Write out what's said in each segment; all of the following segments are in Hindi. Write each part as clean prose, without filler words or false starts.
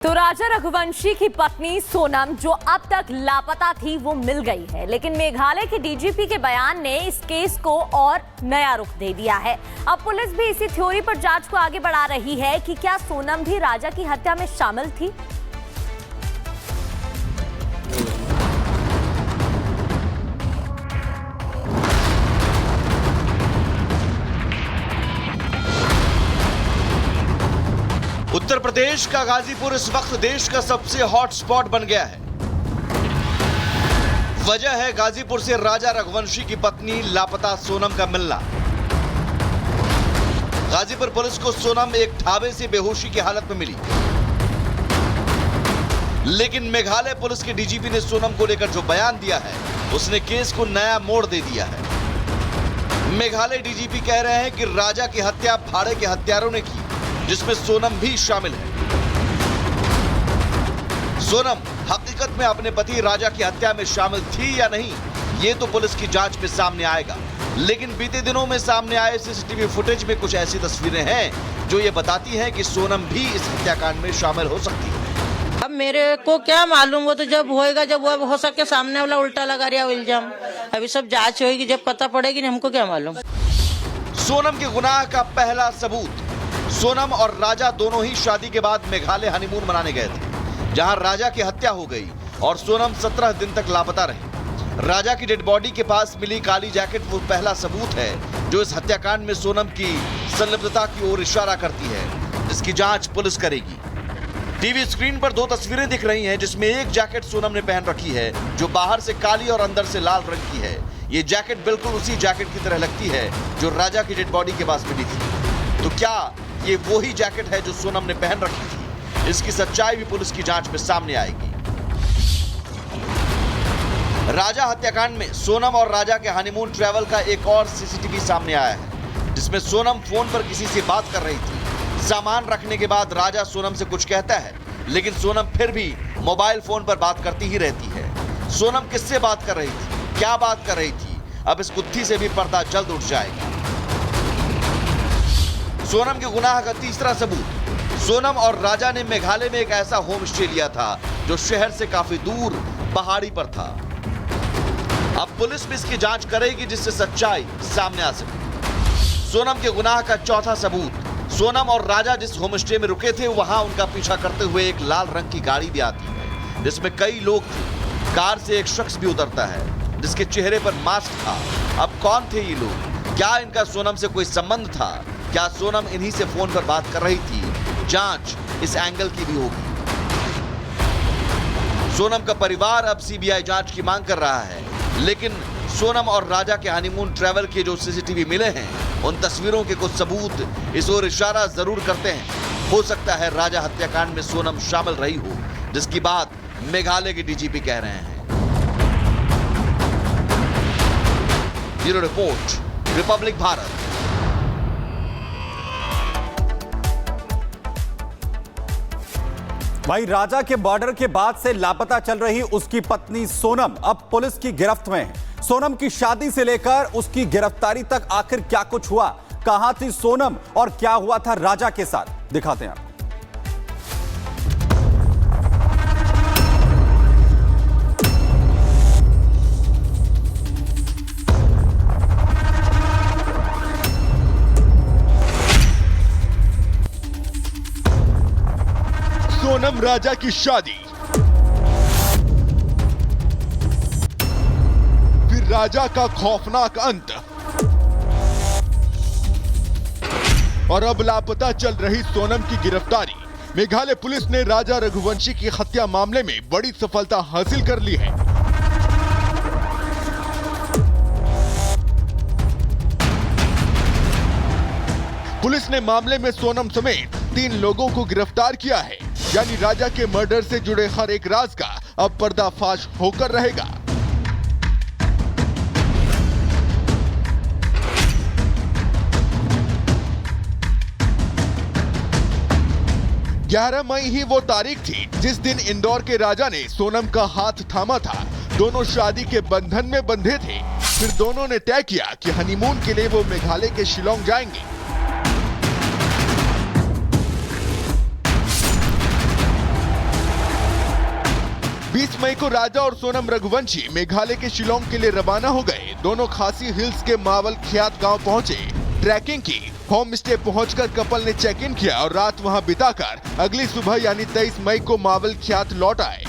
तो राजा रघुवंशी की पत्नी सोनम जो अब तक लापता थी वो मिल गई है, लेकिन मेघालय के डीजीपी के बयान ने इस केस को और नया रुख दे दिया है। अब पुलिस भी इसी थ्योरी पर जांच को आगे बढ़ा रही है कि क्या सोनम भी राजा की हत्या में शामिल थी। उत्तर प्रदेश का गाजीपुर इस वक्त देश का सबसे हॉट स्पॉट बन गया है। वजह है गाजीपुर से राजा रघुवंशी की पत्नी लापता सोनम का मिलना। गाजीपुर पुलिस को सोनम एक ढाबे से बेहोशी की हालत में मिली, लेकिन मेघालय पुलिस के डीजीपी ने सोनम को लेकर जो बयान दिया है उसने केस को नया मोड़ दे दिया है। मेघालय डीजीपी कह रहे हैं कि राजा की हत्या भाड़े के हत्यारों ने की, जिसमें सोनम भी शामिल है। सोनम हकीकत में अपने पति राजा की हत्या में शामिल थी या नहीं, ये तो पुलिस की जांच में सामने आएगा। लेकिन बीते दिनों में सामने आए सीसीटीवी फुटेज में कुछ ऐसी तस्वीरें हैं जो ये बताती हैं कि सोनम भी इस हत्याकांड में शामिल हो सकती है। अब मेरे को क्या मालूम, वो तो जब होएगा, जब वो हो सके सामने वाला उल्टा लगा रहा इल्जाम। अभी सब जांच होगी, जब पता पड़ेगी हमको क्या मालूम। सोनम के गुनाह का पहला सबूत। सोनम और राजा दोनों ही शादी के बाद मेघालय हनीमून मनाने गए थे, जहां राजा की हत्या हो गई और सोनम 17 दिन तक लापता रही। राजा की डेड बॉडी के पास मिली काली जैकेट वो पहला सबूत है जो इस हत्याकांड में सोनम की संलिप्तता की ओर इशारा करती है, जिसकी जांच पुलिस करेगी। टीवी स्क्रीन पर दो तस्वीरें दिख रही हैं, जिसमें एक जैकेट सोनम ने पहन रखी है जो बाहर से काली और अंदर से लाल रंग की है। ये जैकेट बिल्कुल उसी जैकेट की तरह लगती है जो राजा की डेड बॉडी के पास मिली थी। तो क्या ये वही जैकेट है जो सोनम ने पहन रखी थी? इसकी सच्चाई भी पुलिस की जांच में सामने आएगी। राजा हत्याकांड में सोनम और राजा के हनीमून ट्रैवल का एक और सीसीटीवी सामने आया है, जिसमें सोनम फोन पर किसी से बात कर रही थी। सामान रखने के बाद राजा सोनम से कुछ कहता है, लेकिन सोनम फिर भी मोबाइल फोन पर बात करती ही रहती है। सोनम किससे बात कर रही थी, क्या बात कर रही थी, अब इस गुत्थी से भी पर्दा जल्द उठ जाएगा। सोनम के गुनाह का तीसरा सबूत। सोनम और राजा ने मेघालय में एक ऐसा होम स्टे लिया था जो शहर से काफी दूर पहाड़ी पर था। अब पुलिस भी इसकी जांच करेगी, जिससे सच्चाई सामने आ सके। सोनम के गुनाह का चौथा सबूत। सोनम और राजा जिस होम स्टे में रुके थे वहां उनका पीछा करते हुए एक लाल रंग की गाड़ी भी आती है, जिसमें कई लोग थे। कार से एक शख्स भी उतरता है जिसके चेहरे पर मास्क था। अब कौन थे ये लोग? क्या इनका सोनम से कोई संबंध था? क्या सोनम इन्हीं से फोन पर बात कर रही थी? जांच इस एंगल की भी होगी। सोनम का परिवार अब सीबीआई जांच की मांग कर रहा है, लेकिन सोनम और राजा के हनीमून ट्रैवल के जो सीसीटीवी मिले हैं उन तस्वीरों के कुछ सबूत इस ओर इशारा जरूर करते हैं। हो सकता है राजा हत्याकांड में सोनम शामिल रही हो, जिसकी बात मेघालय के डीजीपी कह रहे हैं। Bureau report, Republic Bharat. भाई राजा के मर्डर के बाद से लापता चल रही उसकी पत्नी सोनम अब पुलिस की गिरफ्त में है। सोनम की शादी से लेकर उसकी गिरफ्तारी तक आखिर क्या कुछ हुआ, कहां थी सोनम और क्या हुआ था राजा के साथ, दिखाते हैं आपको। सोनम राजा की शादी, फिर राजा का खौफनाक अंत और अब लापता चल रही सोनम की गिरफ्तारी। मेघालय पुलिस ने राजा रघुवंशी की हत्या मामले में बड़ी सफलता हासिल कर ली है। पुलिस ने मामले में सोनम समेत 3 लोगों को गिरफ्तार किया है, यानी राजा के मर्डर से जुड़े हर एक राज का अब पर्दाफाश होकर रहेगा। ग्यारह मई ही वो तारीख थी जिस दिन इंदौर के राजा ने सोनम का हाथ थामा था। दोनों शादी के बंधन में बंधे थे। फिर दोनों ने तय किया कि हनीमून के लिए वो मेघालय के शिलोंग जाएंगे। 20 मई को राजा और सोनम रघुवंशी मेघालय के शिलोंग के लिए रवाना हो गए। दोनों खासी हिल्स के मावल ख्यात गांव पहुंचे, ट्रैकिंग की। होम स्टे पहुंचकर कपल ने चेक इन किया और रात वहां बिताकर अगली सुबह यानी 23 मई को मावल ख्यात लौट आए।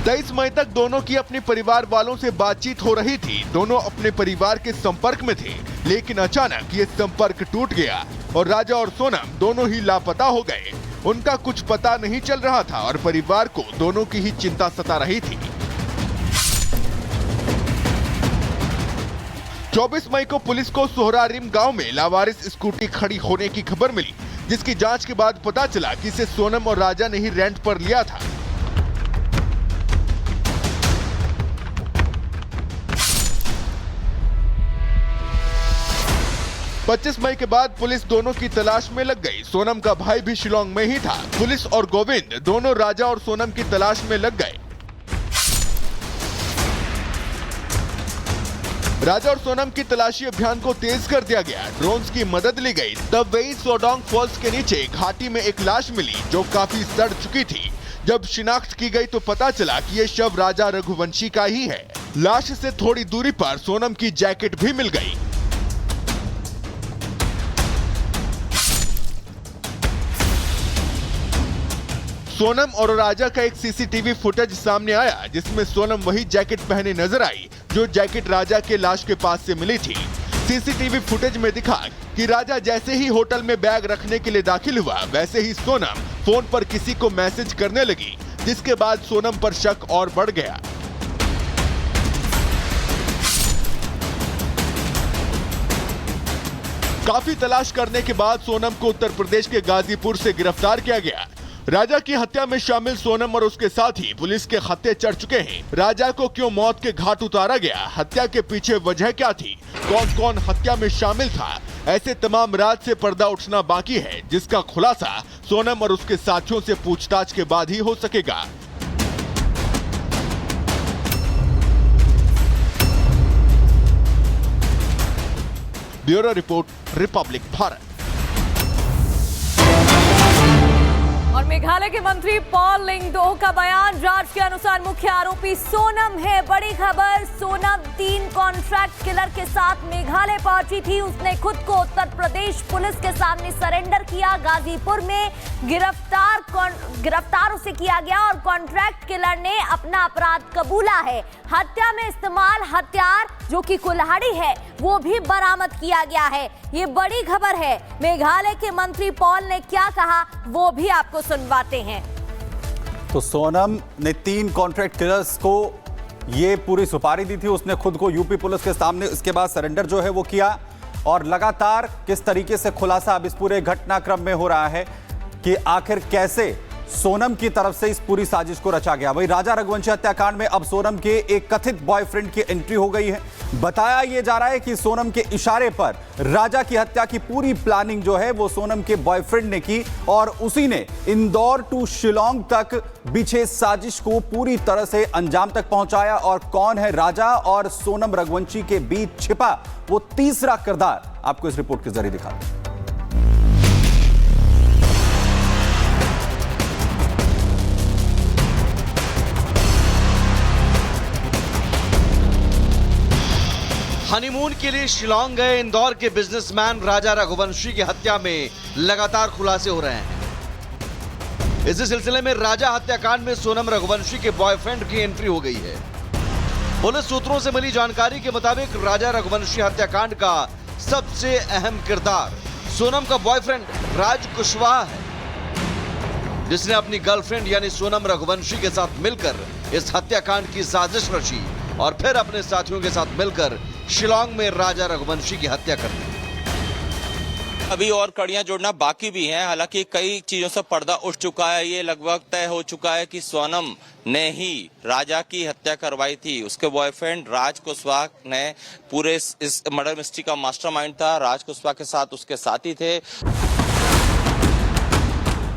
23 मई तक दोनों की अपने परिवार वालों से बातचीत हो रही थी। दोनों अपने परिवार के संपर्क में थे, लेकिन अचानक ये संपर्क टूट गया और राजा और सोनम दोनों ही लापता हो गए। उनका कुछ पता नहीं चल रहा था और परिवार को दोनों की ही चिंता सता रही थी। 24 मई को पुलिस को सोहरारिम गांव में लावारिस स्कूटी खड़ी होने की खबर मिली, जिसकी जांच के बाद पता चला कि इसे सोनम और राजा ने ही रेंट पर लिया था। 25 मई के बाद पुलिस दोनों की तलाश में लग गई। सोनम का भाई भी शिलोंग में ही था। पुलिस और गोविंद दोनों राजा और सोनम की तलाश में लग गए। राजा और सोनम की तलाशी अभियान को तेज कर दिया गया। ड्रोन्स की मदद ली गई। तब वेई सोडोंग फॉल्स के नीचे घाटी में एक लाश मिली जो काफी सड़ चुकी थी। जब शिनाख्त की गई तो पता चला कि ये शव राजा रघुवंशी का ही है। लाश से थोड़ी दूरी पर सोनम की जैकेट भी मिल गई। सोनम और राजा का एक सीसीटीवी फुटेज सामने आया, जिसमें सोनम वही जैकेट पहने नजर आई जो जैकेट राजा के लाश के पास से मिली थी। सीसीटीवी फुटेज में दिखा कि राजा जैसे ही होटल में बैग रखने के लिए दाखिल हुआ, वैसे ही सोनम फोन पर किसी को मैसेज करने लगी, जिसके बाद सोनम पर शक और बढ़ गया। काफी तलाश करने के बाद सोनम को उत्तर प्रदेश के गाजीपुर से गिरफ्तार किया गया। राजा की हत्या में शामिल सोनम और उसके साथी पुलिस के खत्ते चढ़ चुके हैं। राजा को क्यों मौत के घाट उतारा गया, हत्या के पीछे वजह क्या थी, कौन कौन हत्या में शामिल था, ऐसे तमाम राज से पर्दा उठना बाकी है, जिसका खुलासा सोनम और उसके साथियों से पूछताछ के बाद ही हो सकेगा। Bureau report, Republic Bharat. और मेघालय के मंत्री पॉल लिंगडोह का बयान, जांच के अनुसार मुख्य आरोपी सोनम है। बड़ी खबर, सोनम 3 कॉन्ट्रैक्ट किलर के साथ मेघालय पहुंची थी। उसने खुद को उत्तर प्रदेश पुलिस के सामने सरेंडर किया। गाजीपुर में गिरफ्तार उसे किया गया और कॉन्ट्रैक्ट किलर ने अपना अपराध कबूला है। हत्या में इस्तेमाल हथियार जो कि कुल्हाड़ी है वो भी बरामद किया गया है। ये बड़ी खबर है। मेघालय के मंत्री पॉल ने क्या कहा वो भी आपको सुनवाते हैं। तो सोनम ने 3 कॉन्ट्रैक्ट किलर्स को ये पूरी सुपारी दी थी। उसने खुद को यूपी पुलिस के सामने इसके बाद सरेंडर जो है वो किया। और लगातार किस तरीके से खुलासा अब इस पूरे घटनाक्रम में हो रहा है कि आखिर कैसे सोनम की तरफ से इस पूरी साजिश को रचा गया। वही राजा रघुवंशी हत्याकांड में अब सोनम के एक कथित बॉयफ्रेंड की एंट्री हो गई है। बताया यह जा रहा है कि सोनम के इशारे पर राजा की हत्या की पूरी प्लानिंग जो है वो सोनम के बॉयफ्रेंड ने की और उसी ने इंदौर टू शिलोंग तक बिछे साजिश को पूरी तरह से अंजाम तक पहुंचाया। और कौन है राजा और सोनम रघुवंशी के बीच छिपा वो तीसरा किरदार, आपको इस रिपोर्ट के जरिए दिखाते हैं। हनीमून के लिए शिलोंग गए इंदौर के बिजनेसमैन राजा रघुवंशी की हत्या में लगातार खुलासे हो रहे हैं। इसी सिलसिले में राजा हत्याकांड में सोनम रघुवंशी के बॉयफ्रेंड की एंट्री हो गई है। पुलिस सूत्रों से मिली जानकारी के मुताबिक राजा रघुवंशी हत्याकांड का सबसे अहम किरदार सोनम का बॉयफ्रेंड राज कुशवाहा है, जिसने अपनी गर्लफ्रेंड यानी सोनम रघुवंशी के साथ मिलकर इस हत्याकांड की साजिश रची और फिर अपने साथियों के साथ मिलकर शिलोंग में राजा रघुवंशी की हत्या कर दी। अभी और कड़ियां जोड़ना बाकी भी हैं। हालांकि कई चीजों से पर्दा उठ चुका है। ये लगभग तय हो चुका है कि सोनम ने ही राजा की हत्या करवाई थी। उसके बॉयफ्रेंड राज कुशवाहा ने पूरे इस मर्डर मिस्ट्री का मास्टरमाइंड था। राज कुशवाहा के साथ उसके साथी थे।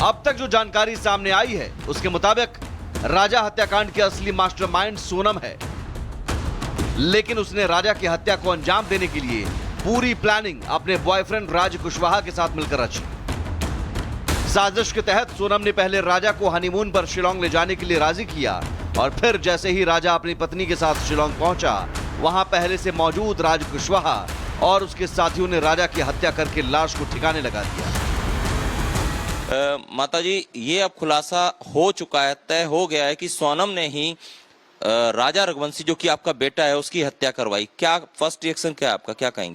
अब तक जो जानकारी सामने आई है उसके मुताबिक राजा हत्याकांड के असली मास्टरमाइंड सोनम है, लेकिन उसने राजा की हत्या को अंजाम देने के लिए पूरी प्लानिंग अपने बॉयफ्रेंड राज कुशवाहा के साथ मिलकर रची। साजिश के तहत सोनम ने पहले राजा को हनीमून पर शिलोंग ले जाने के लिए राजी किया और फिर जैसे ही राजा अपनी पत्नी के साथ शिलोंग पहुंचा, वहां पहले से मौजूद राज कुशवाहा और उसके साथियों ने राजा की हत्या करके लाश को ठिकाने लगा दिया। माताजी, ये अब खुलासा हो चुका है, तय हो गया है कि सोनम ने ही राजा रघुवंशी जो कि आपका बेटा है उसकी हत्या करवाई। क्या फर्स्ट रिएक्शन क्या है आपका, क्या कहेंगे?